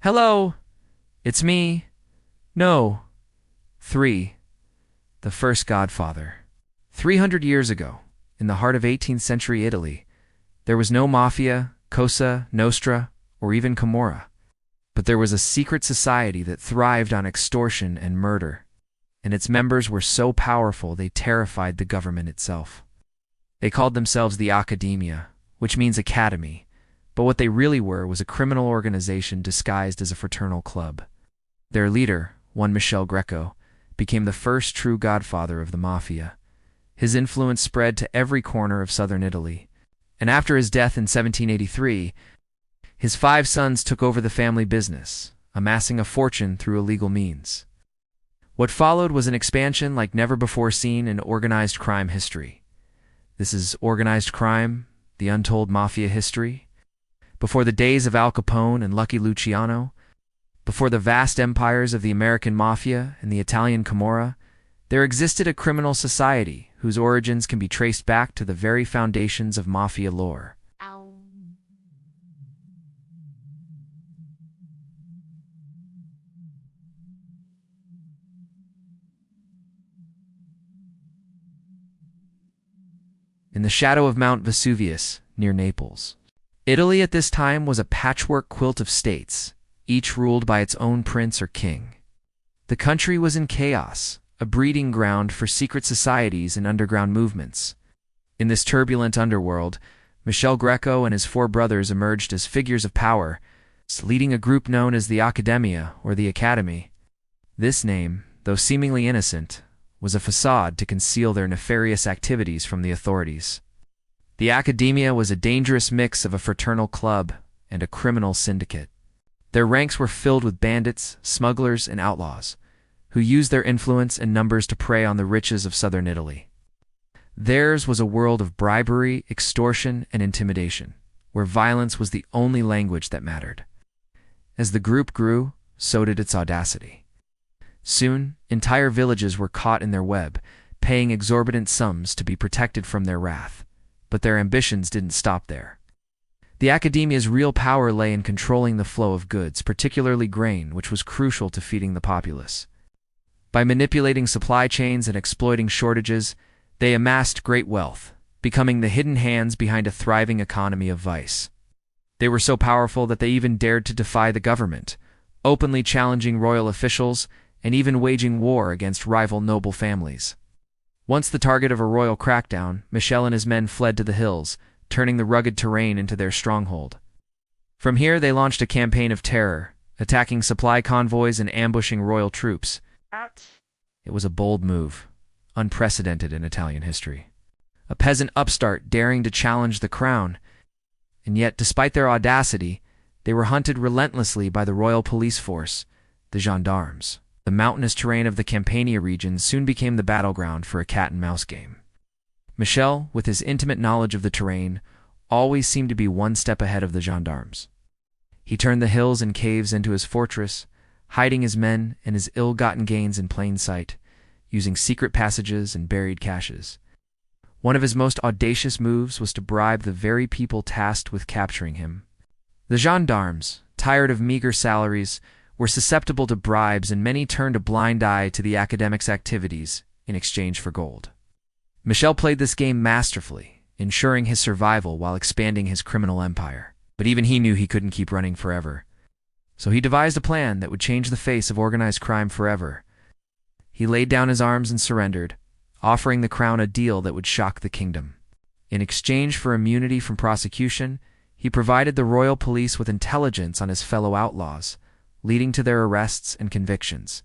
Hello, it's me. No, 3, the first Godfather. 300 years ago, in the heart of 18th century Italy, there was no mafia, Cosa Nostra, or even Camorra. But there was a secret society that thrived on extortion and murder, and its members were so powerful they terrified the government itself. They called themselves the Accademia, which means academy, but what they really were was a criminal organization disguised as a fraternal club. Their leader, one Michele Greco, became the first true godfather of the Mafia. His influence spread to every corner of southern Italy, and after his death in 1783, his 5 sons took over the family business, amassing a fortune through illegal means. What followed was an expansion like never before seen in organized crime history. This is organized crime, the untold mafia history. Before the days of Al Capone and Lucky Luciano, before the vast empires of the American Mafia and the Italian Camorra, there existed a criminal society whose origins can be traced back to the very foundations of mafia lore. In the shadow of Mount Vesuvius, near Naples. Italy at this time was a patchwork quilt of states, each ruled by its own prince or king. The country was in chaos, a breeding ground for secret societies and underground movements. In this turbulent underworld, Michele Greco and his 4 brothers emerged as figures of power, leading a group known as the Accademia, or the Academy. This name, though seemingly innocent, was a facade to conceal their nefarious activities from the authorities. The Academia was a dangerous mix of a fraternal club and a criminal syndicate. Their ranks were filled with bandits, smugglers, and outlaws, who used their influence and numbers to prey on the riches of southern Italy. Theirs was a world of bribery, extortion, and intimidation, where violence was the only language that mattered. As the group grew, so did its audacity. Soon, entire villages were caught in their web, paying exorbitant sums to be protected from their wrath. But their ambitions didn't stop there. The Academia's real power lay in controlling the flow of goods, particularly grain, which was crucial to feeding the populace. By manipulating supply chains and exploiting shortages, they amassed great wealth, becoming the hidden hands behind a thriving economy of vice. They were so powerful that they even dared to defy the government, openly challenging royal officials and even waging war against rival noble families. Once the target of a royal crackdown, Michele and his men fled to the hills, turning the rugged terrain into their stronghold. From here they launched a campaign of terror, attacking supply convoys and ambushing royal troops. It was a bold move, unprecedented in Italian history. A peasant upstart daring to challenge the crown, and yet despite their audacity, they were hunted relentlessly by the royal police force, the gendarmes. The mountainous terrain of the Campania region soon became the battleground for a cat-and-mouse game. Michele, with his intimate knowledge of the terrain, always seemed to be one step ahead of the gendarmes. He turned the hills and caves into his fortress, hiding his men and his ill-gotten gains in plain sight, using secret passages and buried caches. One of his most audacious moves was to bribe the very people tasked with capturing him. The gendarmes, tired of meager salaries, were susceptible to bribes, and many turned a blind eye to the academic's activities in exchange for gold. Michele played this game masterfully, ensuring his survival while expanding his criminal empire. But even he knew he couldn't keep running forever. So he devised a plan that would change the face of organized crime forever. He laid down his arms and surrendered, offering the crown a deal that would shock the kingdom. In exchange for immunity from prosecution, he provided the royal police with intelligence on his fellow outlaws, leading to their arrests and convictions.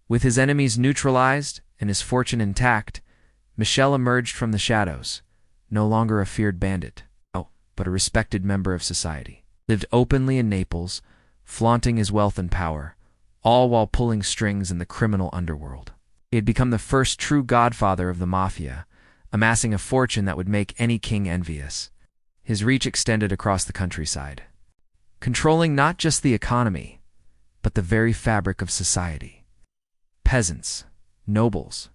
With his enemies neutralized and his fortune intact, Michele emerged from the shadows, no longer a feared bandit, but a respected member of society. Lived openly in Naples, flaunting his wealth and power, all while pulling strings in the criminal underworld. He had become the first true godfather of the Mafia, amassing a fortune that would make any king envious. His reach extended across the countryside, controlling not just the economy, but the very fabric of society. Peasants, nobles,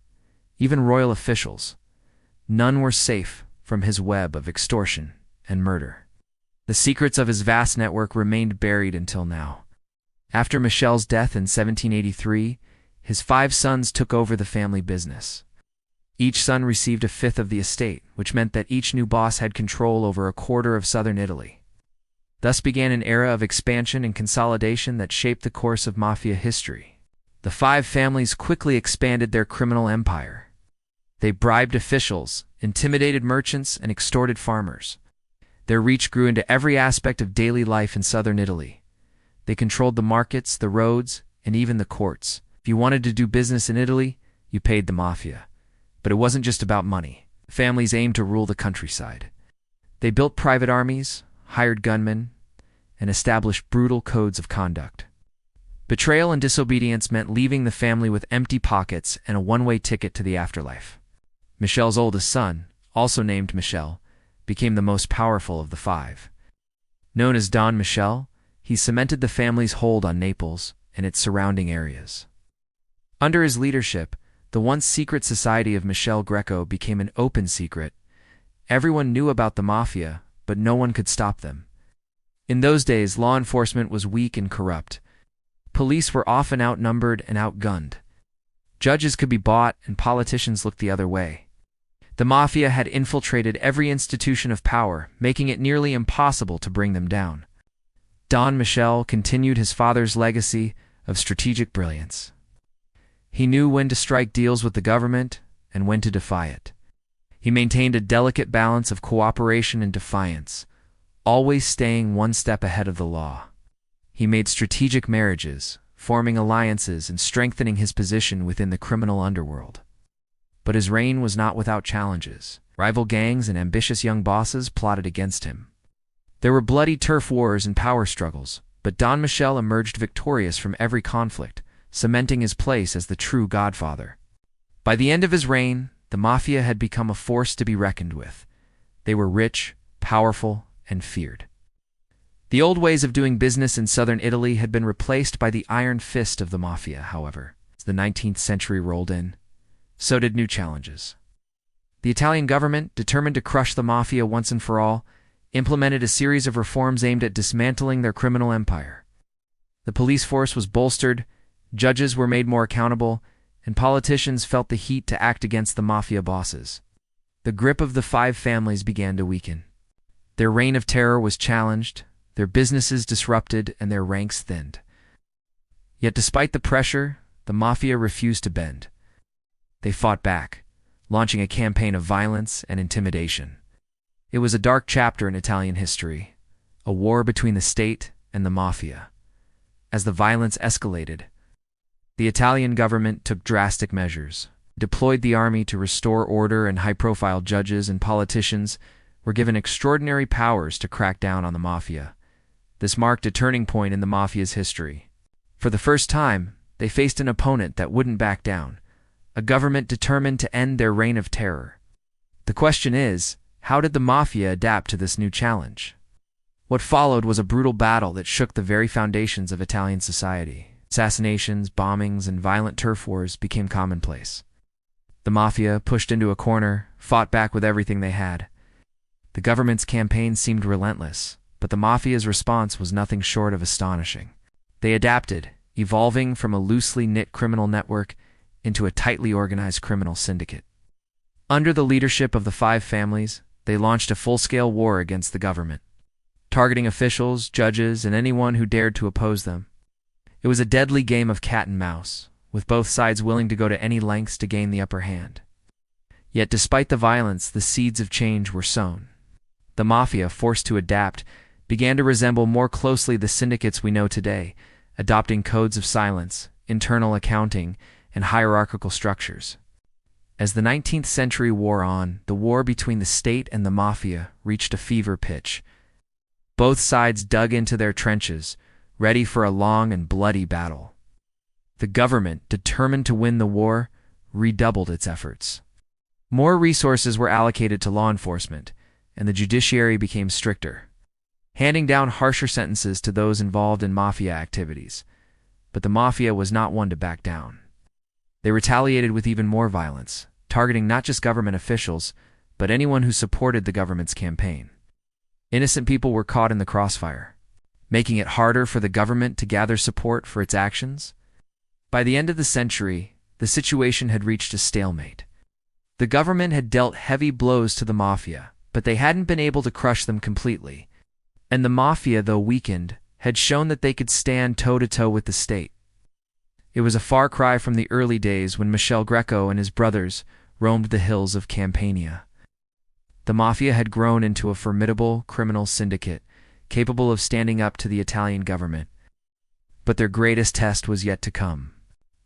even royal officials, none were safe from his web of extortion and murder. The secrets of his vast network remained buried until now. After Michel's death in 1783, his 5 sons took over the family business. Each son received a fifth of the estate, which meant that each new boss had control over a quarter of southern Italy. Thus began an era of expansion and consolidation that shaped the course of mafia history. The 5 families quickly expanded their criminal empire. They bribed officials, intimidated merchants, and extorted farmers. Their reach grew into every aspect of daily life in southern Italy. They controlled the markets, the roads, and even the courts. If you wanted to do business in Italy, you paid the mafia. But it wasn't just about money. Families aimed to rule the countryside. They built private armies, hired gunmen, and established brutal codes of conduct. Betrayal and disobedience meant leaving the family with empty pockets and a one-way ticket to the afterlife. Michel's oldest son, also named Michel, became the most powerful of the 5. Known as Don Michel, he cemented the family's hold on Naples and its surrounding areas. Under his leadership, the once secret society of Michel Greco became an open secret. Everyone knew about the mafia, but no one could stop them. In those days, law enforcement was weak and corrupt. Police were often outnumbered and outgunned. Judges could be bought, and politicians looked the other way. The mafia had infiltrated every institution of power, making it nearly impossible to bring them down. Don Michel continued his father's legacy of strategic brilliance. He knew when to strike deals with the government and when to defy it. He maintained a delicate balance of cooperation and defiance, always staying one step ahead of the law. He made strategic marriages, forming alliances and strengthening his position within the criminal underworld. But his reign was not without challenges. Rival gangs and ambitious young bosses plotted against him. There were bloody turf wars and power struggles, but Don Michel emerged victorious from every conflict, cementing his place as the true godfather. By the end of his reign, the mafia had become a force to be reckoned with. They were rich, powerful, and feared. The old ways of doing business in southern Italy had been replaced by the iron fist of the mafia, however. As the 19th century rolled in, so did new challenges. The Italian government, determined to crush the mafia once and for all, implemented a series of reforms aimed at dismantling their criminal empire. The police force was bolstered, judges were made more accountable, and politicians felt the heat to act against the mafia bosses. The grip of the 5 families began to weaken. Their reign of terror was challenged, their businesses disrupted, and their ranks thinned. Yet despite the pressure, the mafia refused to bend. They fought back, launching a campaign of violence and intimidation. It was a dark chapter in Italian history, a war between the state and the mafia. As the violence escalated, the Italian government took drastic measures, deployed the army to restore order, and high-profile judges and politicians were given extraordinary powers to crack down on the mafia. This marked a turning point in the mafia's history. For the first time, they faced an opponent that wouldn't back down, a government determined to end their reign of terror. The question is, how did the mafia adapt to this new challenge? What followed was a brutal battle that shook the very foundations of Italian society. Assassinations, bombings, and violent turf wars became commonplace. The mafia, pushed into a corner, fought back with everything they had. The government's campaign seemed relentless, but the mafia's response was nothing short of astonishing. They adapted, evolving from a loosely knit criminal network into a tightly organized criminal syndicate. Under the leadership of the 5 families, they launched a full-scale war against the government, targeting officials, judges, and anyone who dared to oppose them. It was a deadly game of cat and mouse, with both sides willing to go to any lengths to gain the upper hand. Yet despite the violence, the seeds of change were sown. The mafia, forced to adapt, began to resemble more closely the syndicates we know today, adopting codes of silence, internal accounting, and hierarchical structures. As the 19th century wore on, the war between the state and the mafia reached a fever pitch. Both sides dug into their trenches, ready for a long and bloody battle. The government, determined to win the war, redoubled its efforts. More resources were allocated to law enforcement, and the judiciary became stricter, handing down harsher sentences to those involved in mafia activities. But the mafia was not one to back down. They retaliated with even more violence, targeting not just government officials, but anyone who supported the government's campaign. Innocent people were caught in the crossfire. making it harder for the government to gather support for its actions. By the end of the century, the situation had reached a stalemate. The government had dealt heavy blows to the mafia, but they hadn't been able to crush them completely. And the mafia, though weakened, had shown that they could stand toe-to-toe with the state. It was a far cry from the early days when Michel Greco and his brothers roamed the hills of Campania. The mafia had grown into a formidable criminal syndicate, capable of standing up to the Italian government. But their greatest test was yet to come.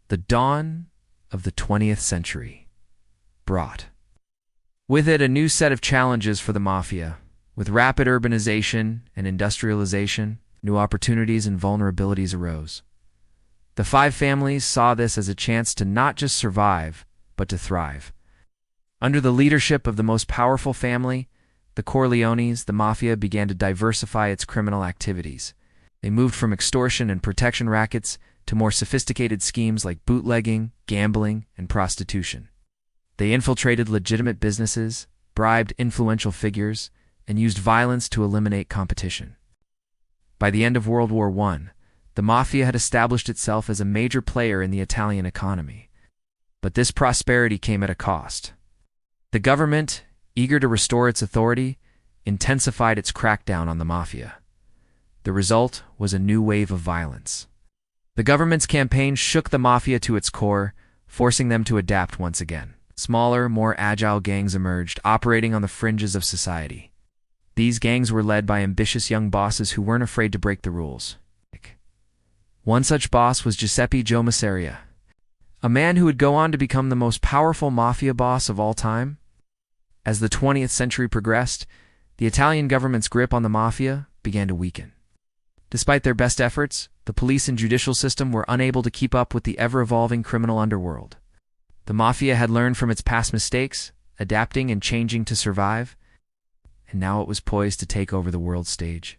The dawn of the 20th century brought with it a new set of challenges for the mafia. With rapid urbanization and industrialization, new opportunities and vulnerabilities arose. The five families saw this as a chance to not just survive, but to thrive. Under the leadership of the most powerful family, the Corleones, the mafia began to diversify its criminal activities. They moved from extortion and protection rackets to more sophisticated schemes like bootlegging, gambling, and prostitution. They infiltrated legitimate businesses, bribed influential figures, and used violence to eliminate competition. By the end of World War I, the mafia had established itself as a major player in the Italian economy. But this prosperity came at a cost. The government, eager to restore its authority, intensified its crackdown on the mafia. The result was a new wave of violence. The government's campaign shook the mafia to its core, forcing them to adapt once again. Smaller, more agile gangs emerged, operating on the fringes of society. These gangs were led by ambitious young bosses who weren't afraid to break the rules. One such boss was Giuseppe Joe Masseria, a man who would go on to become the most powerful mafia boss of all time. As the 20th century progressed, the Italian government's grip on the mafia began to weaken. Despite their best efforts, the police and judicial system were unable to keep up with the ever-evolving criminal underworld. The mafia had learned from its past mistakes, adapting and changing to survive, and now it was poised to take over the world stage.